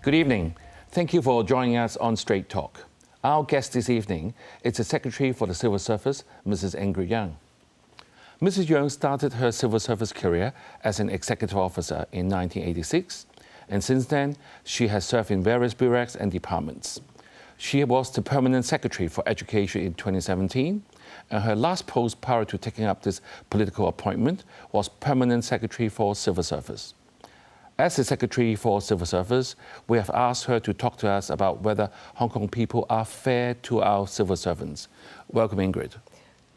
Good evening. Thank you for joining us on Straight Talk. Our guest this evening is the Secretary for the Civil Service, Mrs. Ingrid Yeung. Mrs. Yeung started her civil service career as an executive officer in 1986, and since then, she has served in various bureaus and departments. She was the Permanent Secretary for Education in 2017, and her last post prior to taking up this political appointment was Permanent Secretary for Civil Service. As the Secretary for Civil Service, we have asked her to talk to us about whether Hong Kong people are fair to our civil servants. Welcome, Ingrid.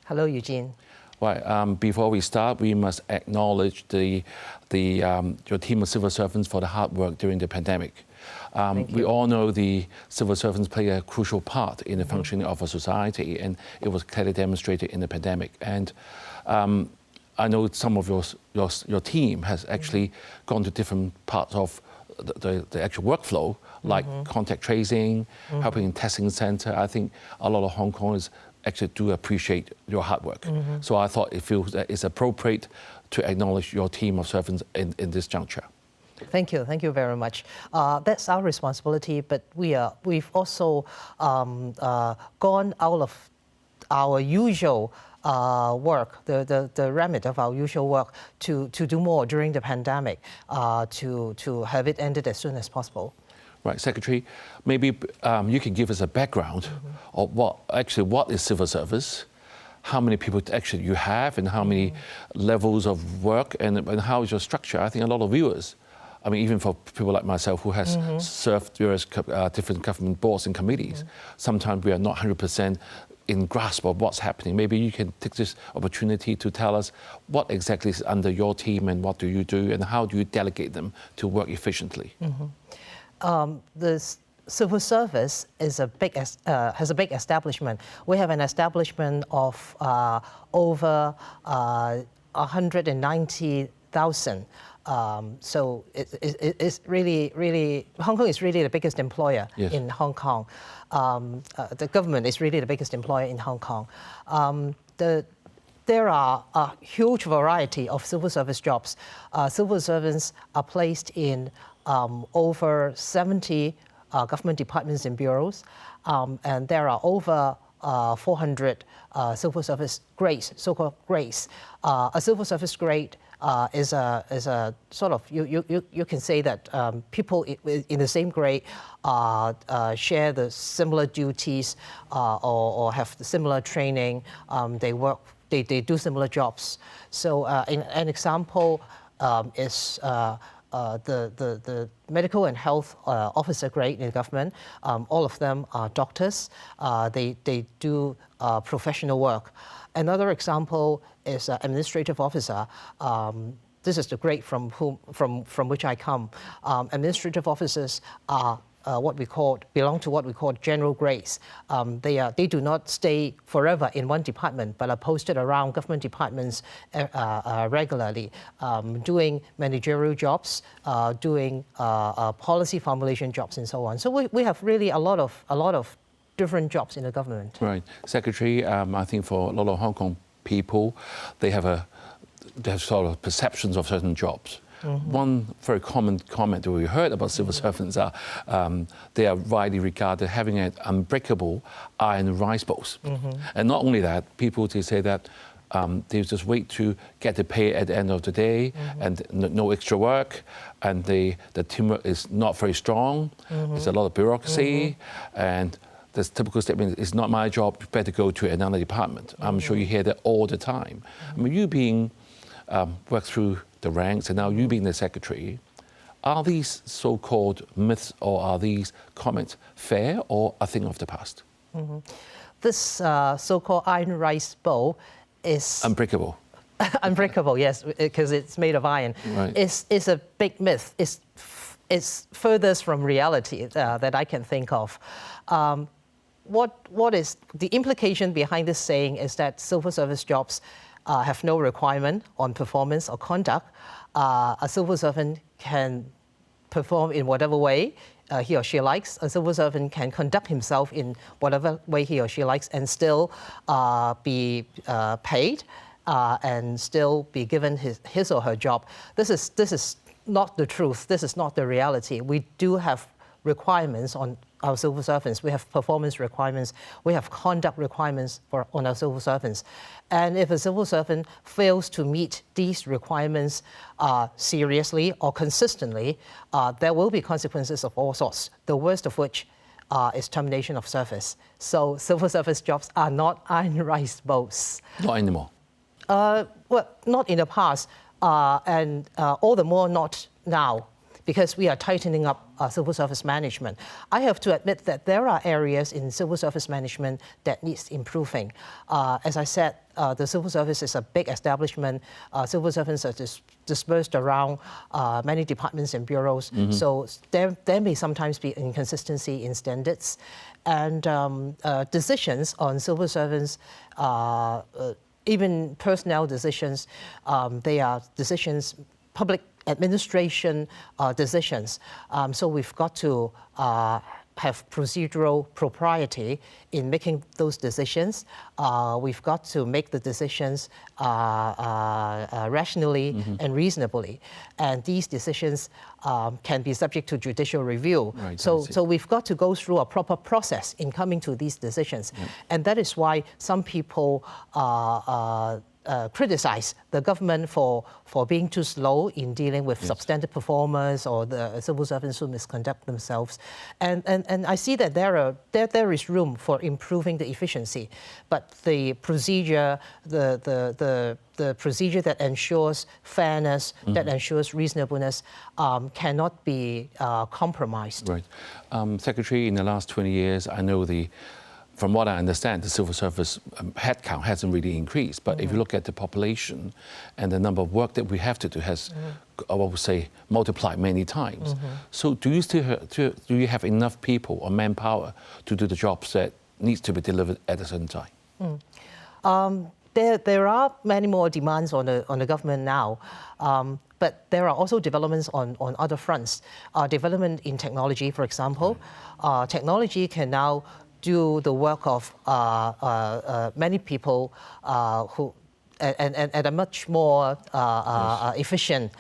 Hello, Eugene. Right. Before we start, we must acknowledge your team of civil servants for the hard work during the pandemic. We all know the civil servants play a crucial part in the functioning of a society, and it was clearly demonstrated in the pandemic. And I know some of your team has actually gone to different parts of the actual workflow, like contact tracing, helping in testing center. I think a lot of Hong Kongers actually do appreciate your hard work. So I thought it feels that it's appropriate to acknowledge your team of servants in this juncture. Thank you very much. That's our responsibility, but we've also gone out of our usual work, the remit of our usual work, to do more during the pandemic, to have it ended as soon as possible. Right, Secretary, maybe you can give us a background of what is civil service, how many people actually you have, and how many levels of work, and how is your structure. I think a lot of viewers, I mean, even for people like myself who has served various different government boards and committees, sometimes we are not 100% in grasp of what's happening. Maybe you can take this opportunity to tell us what exactly is under your team and what do you do and how do you delegate them to work efficiently? The civil service is has a big establishment. We have an establishment of over 190,000. So it's really, Hong Kong is really the biggest employer in Hong Kong. The government is really the biggest employer in Hong Kong. There are a huge variety of civil service jobs. Civil servants are placed in over 70 government departments and bureaus, and there are over 400 civil service grades, so-called grades. A civil service grade is a sort of, you can say that people in the same grade share the similar duties or have the similar training. They do similar jobs. So an example is the medical and health officer grade in the government. All of them are doctors. They do professional work. Another example is administrative officer. This is the grade from which I come. Administrative officers are belong to what we call general grades. They do not stay forever in one department, but are posted around government departments regularly, doing managerial jobs, doing policy formulation jobs, and so on. So we have really a lot of different jobs in the government. Right, Secretary. I think for a lot of Hong Kong people, they have sort of perceptions of certain jobs. One very common comment that we heard about civil servants are they are widely regarded having an unbreakable iron rice bowls. And not only that, people they say that they just wait to get the pay at the end of the day and no extra work, and the teamwork is not very strong. There's a lot of bureaucracy, and this typical statement is not my job, better go to another department. I'm sure you hear that all the time. I mean, you being worked through the ranks and now you being the secretary, are these so-called myths or are these comments fair or a thing of the past? This so-called iron rice bowl is unbreakable. Unbreakable, yes, because it's made of iron. Right. It's a big myth. It's furthest from reality that I can think of. What is the implication behind this saying is that civil service jobs have no requirement on performance or conduct. A civil servant can perform in whatever way he or she likes. A civil servant can conduct himself in whatever way he or she likes and still be paid and still be given his or her job. This is not the truth. This is not the reality. We do have requirements on our civil servants. We have performance requirements. We have conduct requirements on our civil servants. And if a civil servant fails to meet these requirements seriously or consistently, there will be consequences of all sorts, the worst of which is termination of service. So civil service jobs are not iron rice bowls. Not anymore. Well, not in the past, and all the more not now, because we are tightening up civil service management. I have to admit that there are areas in civil service management that needs improving. As I said, the civil service is a big establishment. Civil servants are dispersed around many departments and bureaus, so there may sometimes be inconsistency in standards. And decisions on civil servants, even personnel decisions, they are decisions, public administration decisions. So we've got to have procedural propriety in making those decisions. We've got to make the decisions rationally and reasonably. And these decisions can be subject to judicial review. Right, so we've got to go through a proper process in coming to these decisions. Yep. And that is why some people criticize the government for being too slow in dealing with substandard performers or the civil servants who misconduct themselves. And I see that there is room for improving the efficiency, but the procedure, the procedure that ensures fairness, that ensures reasonableness, cannot be compromised. Right. Secretary, in the last 20 years, I know from what I understand, the civil service headcount hasn't really increased. But if you look at the population and the number of work that we have to do has, I would say, multiplied many times. So do you have enough people or manpower to do the jobs that needs to be delivered at a certain time? There are many more demands on the government now. But there are also developments on other fronts. Development in technology, for example. Technology can now do the work of many people who, and at a much more efficient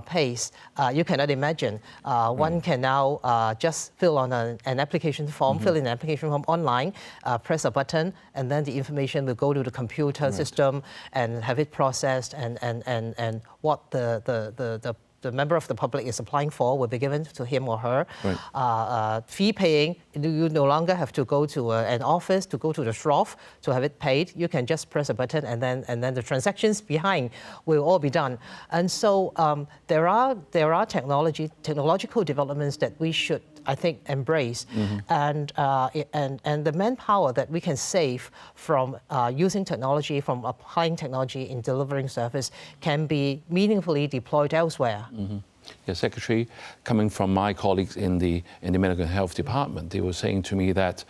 pace. You cannot imagine. One can now just fill on an application form, fill in an application form online, press a button, and then the information will go to the computer system and have it processed, and what the member of the public is applying for will be given to him or her. Right. Fee paying, you no longer have to go to an office, to go to the shroff to have it paid. You can just press a button, and then the transactions behind will all be done. And so there are technological developments that we should, I think, embrace, and the manpower that we can save from using technology, from applying technology in delivering service, can be meaningfully deployed elsewhere. Yeah, Secretary, coming from my colleagues in the medical and health department, they were saying to me that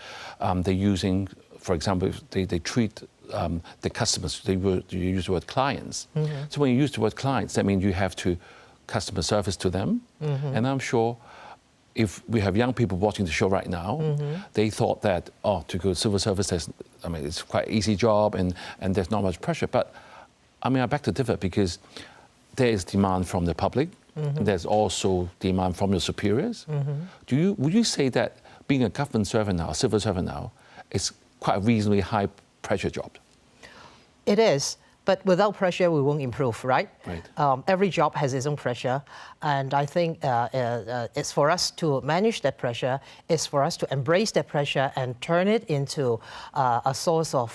they're using, for example, they treat the customers, you use the word clients. So when you use the word clients, that means you have to customer service to them, and I'm sure if we have young people watching the show right now, they thought that, to go to civil service, it's quite an easy job and there's not much pressure. But I beg to differ, because there is demand from the public, and there's also demand from your superiors. Would you say that being a government servant now, a civil servant now, is quite a reasonably high pressure job? It is. But without pressure, we won't improve, right? Right. Every job has its own pressure, and I think it's for us to manage that pressure. It's for us to embrace that pressure and turn it into a source of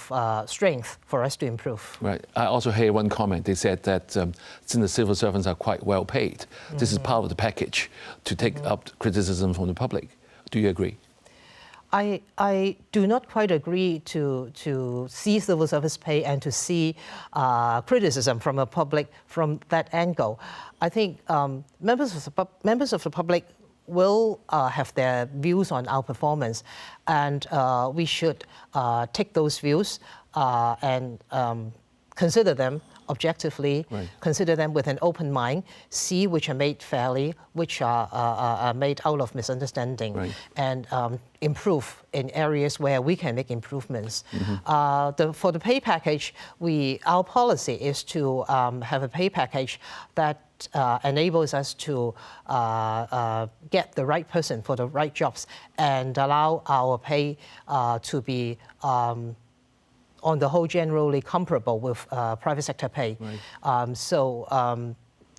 strength for us to improve. Right. I also hear one comment. They said that since the civil servants are quite well paid, this is part of the package to take up criticism from the public. Do you agree? I do not quite agree to see civil service pay and to see criticism from the public from that angle. I think members of the public will have their views on our performance, and we should take those views and consider them objectively, consider them with an open mind, see which are made fairly, which are made out of misunderstanding, and improve in areas where we can make improvements. For the pay package, our policy is to have a pay package that enables us to get the right person for the right jobs and allow our pay to be on the whole generally comparable with private sector pay.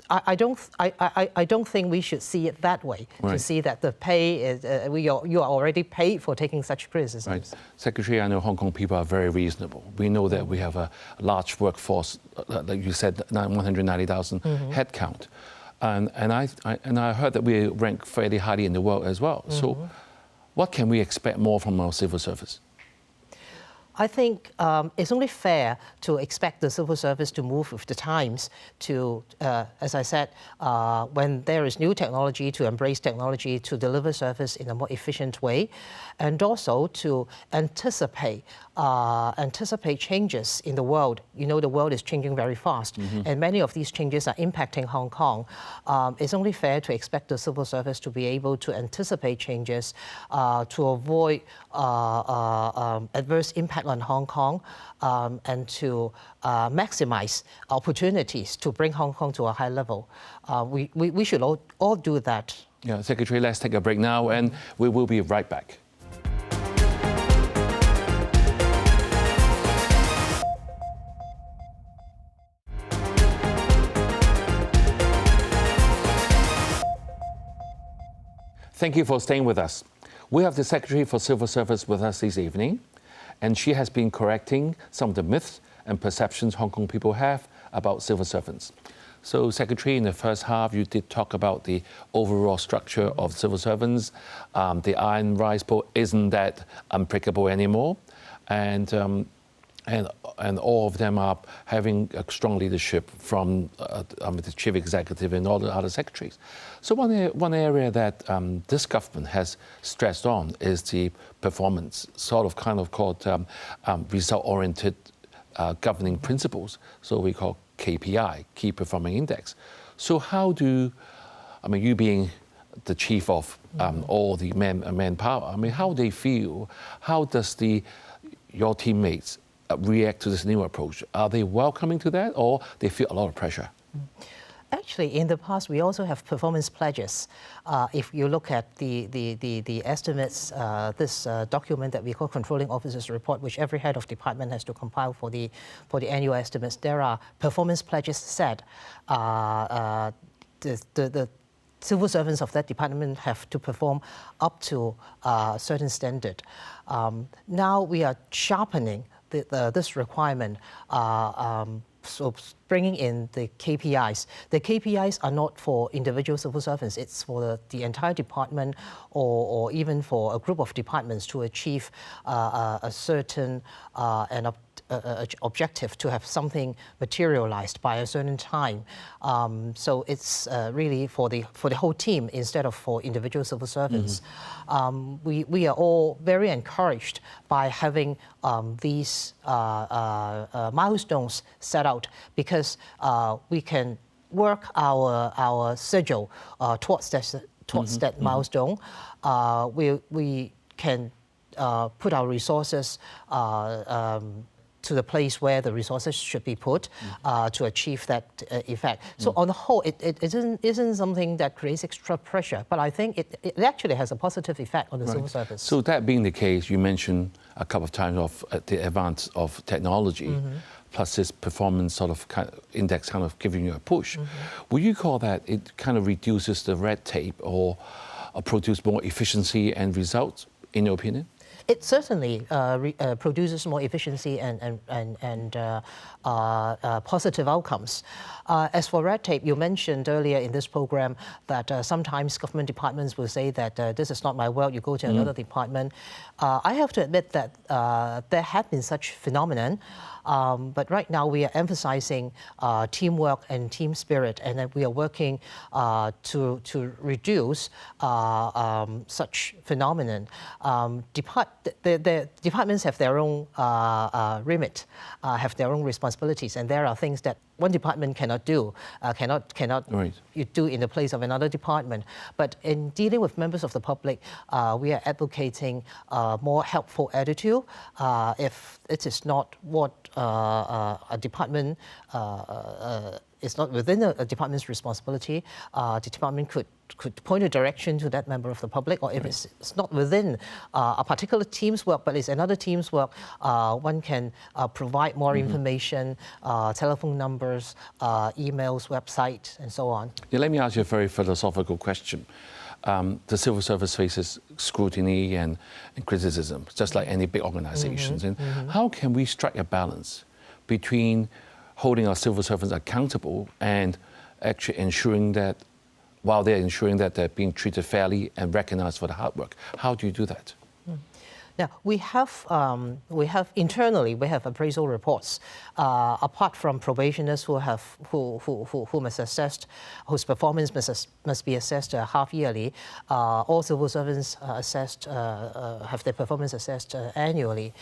I don't think we should see it that way. To see that the pay is you are already paid for taking such criticisms. Secretary, I know Hong Kong people are very reasonable. We know that we have a large workforce, like you said, 190,000 headcount, and I heard that we rank fairly highly in the world as well. So, what can we expect more from our civil service? I think it's only fair to expect the civil service to move with the times to, as I said, when there is new technology, to embrace technology, to deliver service in a more efficient way, and also to anticipate changes in the world. You know, the world is changing very fast, and many of these changes are impacting Hong Kong. It's only fair to expect the civil service to be able to anticipate changes, to avoid adverse impact on Hong Kong, and to maximize opportunities to bring Hong Kong to a high level. We should all do that. Yeah, Secretary, let's take a break now, and we will be right back. Thank you for staying with us. We have the Secretary for Civil Service with us this evening, and she has been correcting some of the myths and perceptions Hong Kong people have about civil servants. So, Secretary, in the first half, you did talk about the overall structure of civil servants. The iron rice bowl isn't that unbreakable anymore, and all of them are having a strong leadership from the chief executive and all the other secretaries. So one area that this government has stressed on is the performance, kind of called result-oriented governing principles. So we call KPI, Key Performing Index. So you being the chief of all the manpower, how they feel, how does your teammates react to this new approach? Are they welcoming to that, or they feel a lot of pressure? Actually, in the past, we also have performance pledges. If you look at the estimates, this document that we call Controlling Officers Report, which every head of department has to compile for the annual estimates, there are performance pledges set. The civil servants of that department have to perform up to a certain standard. Now we are sharpening this requirement, so bringing in the KPIs. The KPIs are not for individual civil servants, it's for the entire department or even for a group of departments to achieve a certain objective, to have something materialized by a certain time. So it's really for the whole team instead of for individual civil servants. We are all very encouraged by having these milestones set out, because we can work our schedule towards that milestone. We can put our resources to the place where the resources should be put to achieve that effect. So on the whole, it isn't something that creates extra pressure, but I think it actually has a positive effect on the civil service. So that being the case, you mentioned a couple of times of the advance of technology, plus this performance index kind of giving you a push. Would you call that it kind of reduces the red tape or produce more efficiency and results, in your opinion? It certainly produces more efficiency and positive outcomes. As for red tape, you mentioned earlier in this program that sometimes government departments will say that this is not my work, you go to another department. I have to admit that there have been such phenomenon, but right now we are emphasizing teamwork and team spirit, and that we are working to reduce such phenomenon. the departments have their own remit, have their own responsibilities, and there are things that one department cannot do, cannot Right. you do in the place of another department. But in dealing with members of the public, we are advocating a more helpful attitude. If it is not what a department is not within a department's responsibility, the department could point a direction to that member of the public, or if it's not within a particular team's work, but it's another team's work, one can provide more information, telephone numbers, emails, website, and so on. Yeah, let me ask you a very philosophical question. The civil service faces scrutiny and criticism, just like any big organizations. And how can we strike a balance between holding our civil servants accountable and actually ensuring that, while they're ensuring that they're being treated fairly and recognized for the hard work? How do you do that? Now, we have internally, we have appraisal reports. Apart from probationers who must assessed, whose performance must be assessed half yearly, all civil servants assessed, have their performance assessed annually.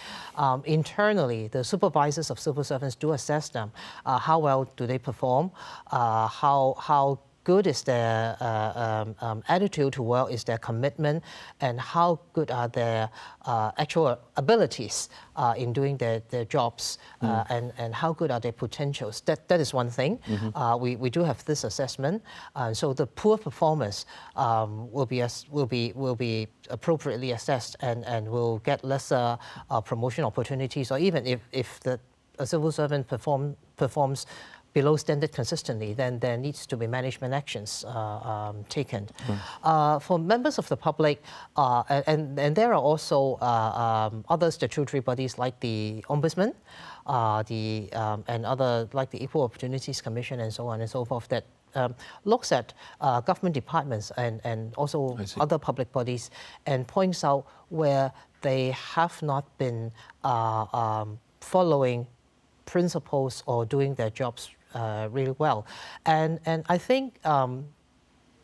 Internally, the supervisors of civil servants do assess them. How well do they perform? How good is their attitude to work, is their commitment, and how good are their actual abilities in doing their jobs, and how good are their potentials. That is one thing. We do have this assessment, so the poor performers will be appropriately assessed and will get lesser promotion opportunities, or even if a civil servant performs below standard consistently, then there needs to be management actions taken. For members of the public, and there are also other statutory bodies like the Ombudsman, and other like the Equal Opportunities Commission and so on and so forth, that looks at government departments and also other public bodies and points out where they have not been following principles or doing their jobs really well. And I think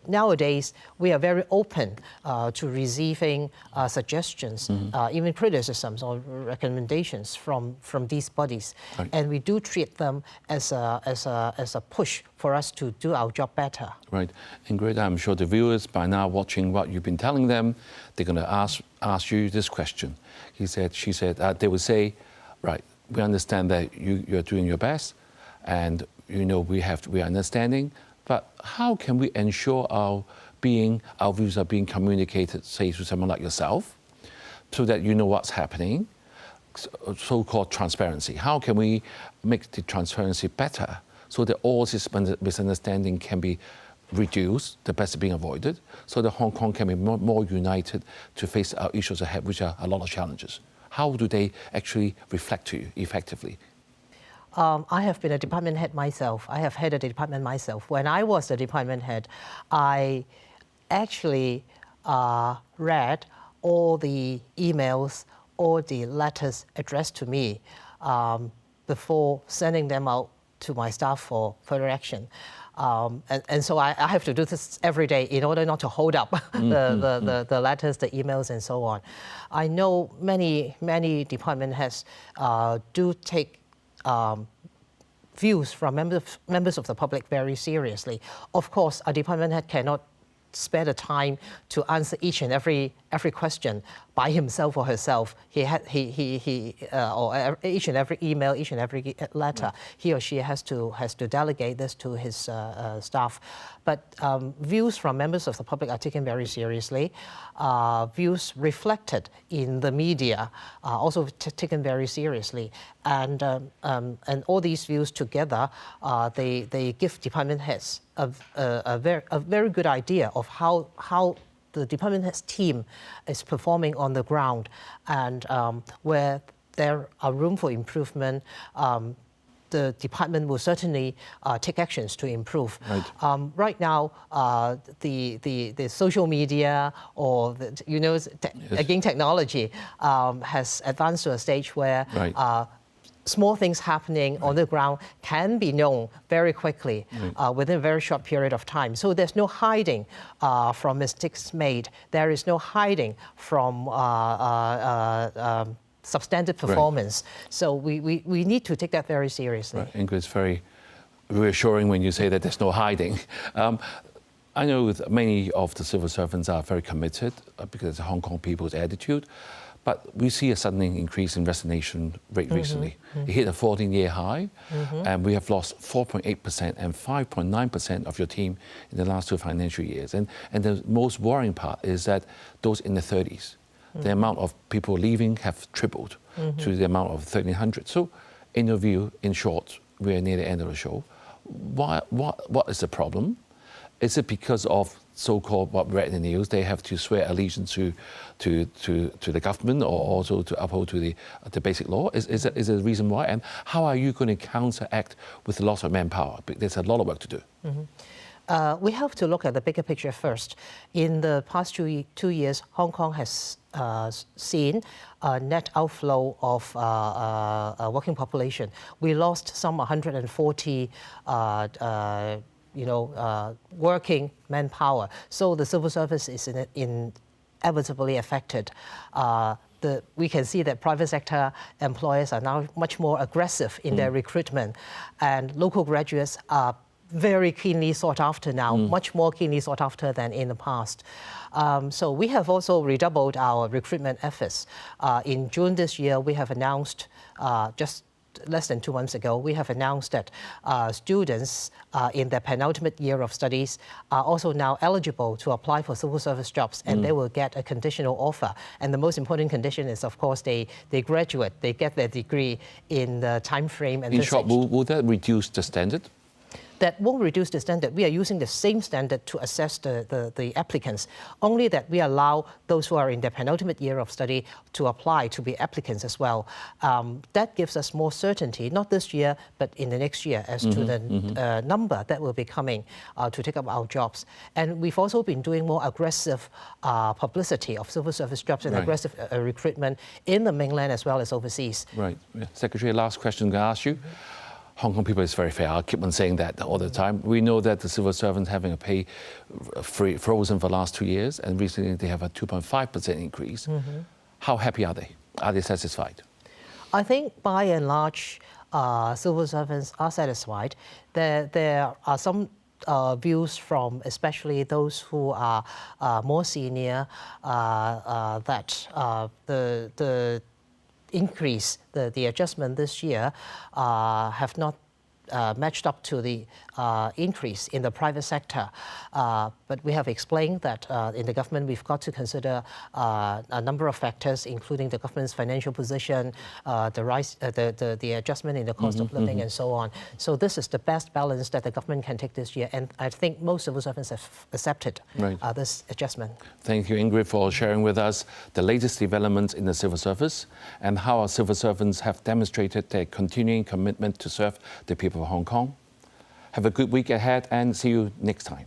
nowadays we are very open to receiving suggestions, even criticisms or recommendations from these bodies. Right. And we do treat them as a push for us to do our job better. Right. Ingrid, I'm sure the viewers by now watching what you've been telling them, they're going to ask you this question. She said, they would say, right, we understand that you're doing your best, and we are understanding, but how can we ensure our views are being communicated, say, to someone like yourself, so that you know what's happening, so-called transparency? How can we make the transparency better so that all this misunderstanding can be reduced, the best being avoided, so that Hong Kong can be more united to face our issues ahead, which are a lot of challenges? How do they actually reflect to you effectively? I have been a department head myself. I have headed a department myself. When I was the department head, I actually read all the emails, all the letters addressed to me before sending them out to my staff for further action. And so I have to do this every day in order not to hold up the letters, the emails, and so on. I know many department heads do take views from members of the public very seriously. Of course, a department head cannot spare the time to answer each and every question by himself or herself. Or each and every email, each and every letter, he or she has to delegate this to his staff. But views from members of the public are taken very seriously. Views reflected in the media are also taken very seriously. And all these views together, they give department heads a very good idea of how the department head's team is performing on the ground, and where there are room for improvement, the department will certainly take actions to improve. Right, right now, the social media or again technology has advanced to a stage where small things happening on the ground can be known very quickly within a very short period of time. So there's no hiding from mistakes made. There is no hiding from substandard performance. So we need to take that very seriously. Ingrid, it's very reassuring when you say that there's no hiding. I know that many of the civil servants are very committed because of Hong Kong people's attitude. But we see a sudden increase in resignation rate recently. It hit a 14-year high, and we have lost 4.8% and 5.9% of your team in the last 2 financial years. And the most worrying part is that those in the 30s, the amount of people leaving have tripled to the amount of 1,300. So, in your view, in short, we're near the end of the show. What is the problem? Is it because of so-called, what we read in the news, they have to swear allegiance to the government or also to uphold to the basic law? Is it the reason why? And how are you going to counteract with the loss of manpower? There's a lot of work to do. We have to look at the bigger picture first. In the past 2 years, Hong Kong has seen a net outflow of working population. We lost some 140 working manpower. So the civil service is inevitably affected. We can see that private sector employers are now much more aggressive in their recruitment, and local graduates are very keenly sought after now, much more keenly sought after than in the past. So we have also redoubled our recruitment efforts. In June this year, we have announced, just less than 2 months ago, we have announced that students in their penultimate year of studies are also now eligible to apply for civil service jobs, and they will get a conditional offer. And the most important condition is, of course, they graduate, they get their degree in the time frame envisaged. In short, will that reduce the standard? That won't reduce the standard. We are using the same standard to assess the applicants, only that we allow those who are in their penultimate year of study to apply to be applicants as well. That gives us more certainty, not this year, but in the next year, as to the number that will be coming to take up our jobs. And we've also been doing more aggressive publicity of civil service jobs and aggressive recruitment in the mainland as well as overseas. Right. Yeah. Secretary, last question I'm going to ask you. Hong Kong people is very fair. I keep on saying that all the time. We know that the civil servants having a pay frozen for the last 2 years, and recently they have a 2.5% increase. How happy are they? Are they satisfied? I think by and large, civil servants are satisfied. There are some views from especially those who are more senior that the increase, the adjustment this year have not matched up to the increase in the private sector. But we have explained that in the government we've got to consider a number of factors, including the government's financial position, the adjustment in the cost of living, and so on. So this is the best balance that the government can take this year, and I think most civil servants have accepted this adjustment. Thank you, Ingrid, for sharing with us the latest developments in the civil service and how our civil servants have demonstrated their continuing commitment to serve the people of Hong Kong. Have a good week ahead and see you next time.